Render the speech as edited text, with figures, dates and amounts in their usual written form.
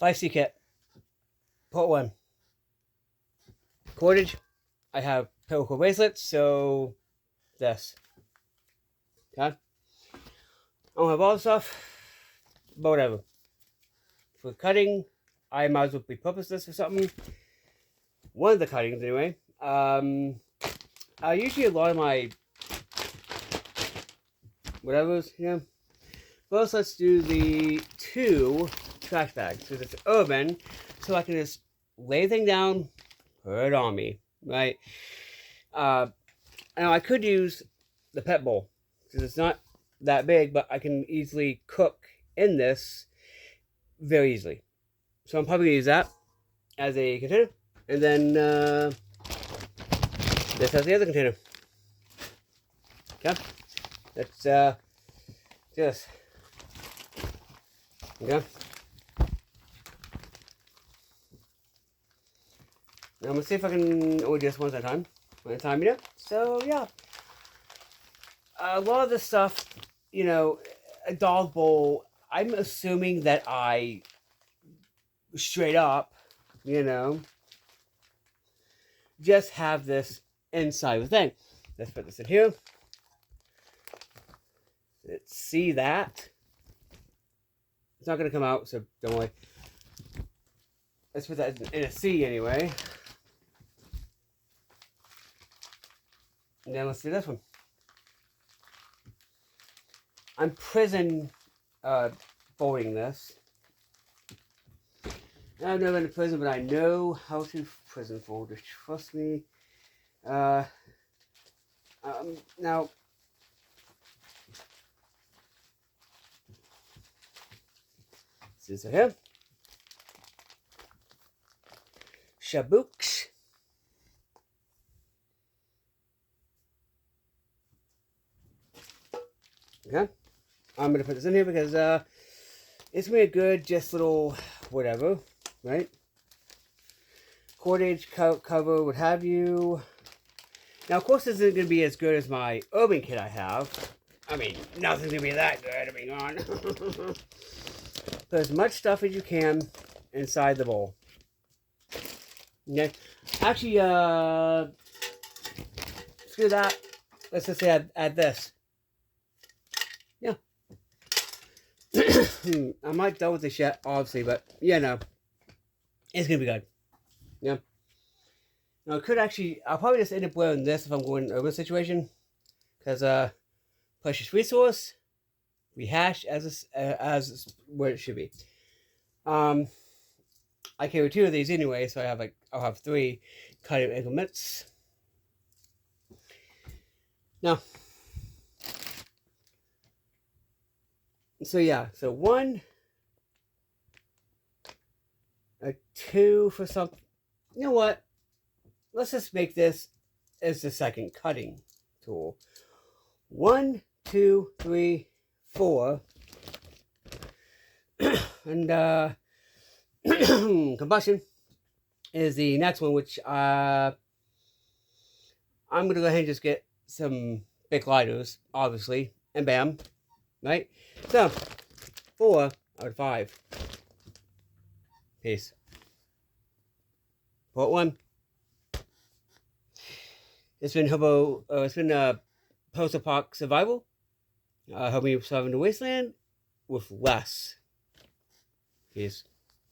5C kit. Port 1. Cordage. I have pedicle bracelets, so this. Okay? I don't have all the stuff, but whatever. For cutting, I might as well repurpose this for something. One of the cuttings, anyway. Usually a lot of my whatever's, First, let's do the 2 trash bags, because it's urban, so I can just lay the thing down, put it on me, right? Now, I could use the pet bowl, because it's not that big, but I can easily cook in this very easily. So I'm probably going to use that as a container, and then this as the other container. Okay? Let's just... Okay. Now I'm gonna see if I can order just one at a time. So yeah. A lot of the stuff, a dog bowl, I'm assuming that I straight up, just have this inside the thing. Let's put this in here. Let's see that. It's not going to come out, so don't worry. Let's put that in a C anyway. And then let's do this one. I'm prison folding this. I've never been to prison, but I know how to prison fold. Just trust me. Now, scissors here. Shabooks. Okay. I'm going to put this in here because it's going to be a good, just little whatever, right? Cordage, cover, what have you. Now, of course, this isn't going to be as good as my urban kit I have. I mean, nothing's going to be that good, to be honest. Put as much stuff as you can inside the bowl. Okay. Actually, screw that. Let's just say add this. Yeah. I'm not done with this yet, obviously, but no. It's going to be good. Yeah. Now, I'll probably just end up wearing this if I'm going over a situation. Because, precious resource, rehash as where it should be. I carry 2 of these anyway, so I'll have 3 cutting implements. Now, so 1, a 2 for something. You know what? Let's just make this as the second cutting tool. 1, 2, 3, 4, and combustion is the next one, which I'm going to go ahead and just get some big lighters, obviously, and bam, right? So, 4 out of 5. Peace. Part 1. It's been post-apocalyptic survival. Helping you survive in the wasteland with less. Peace.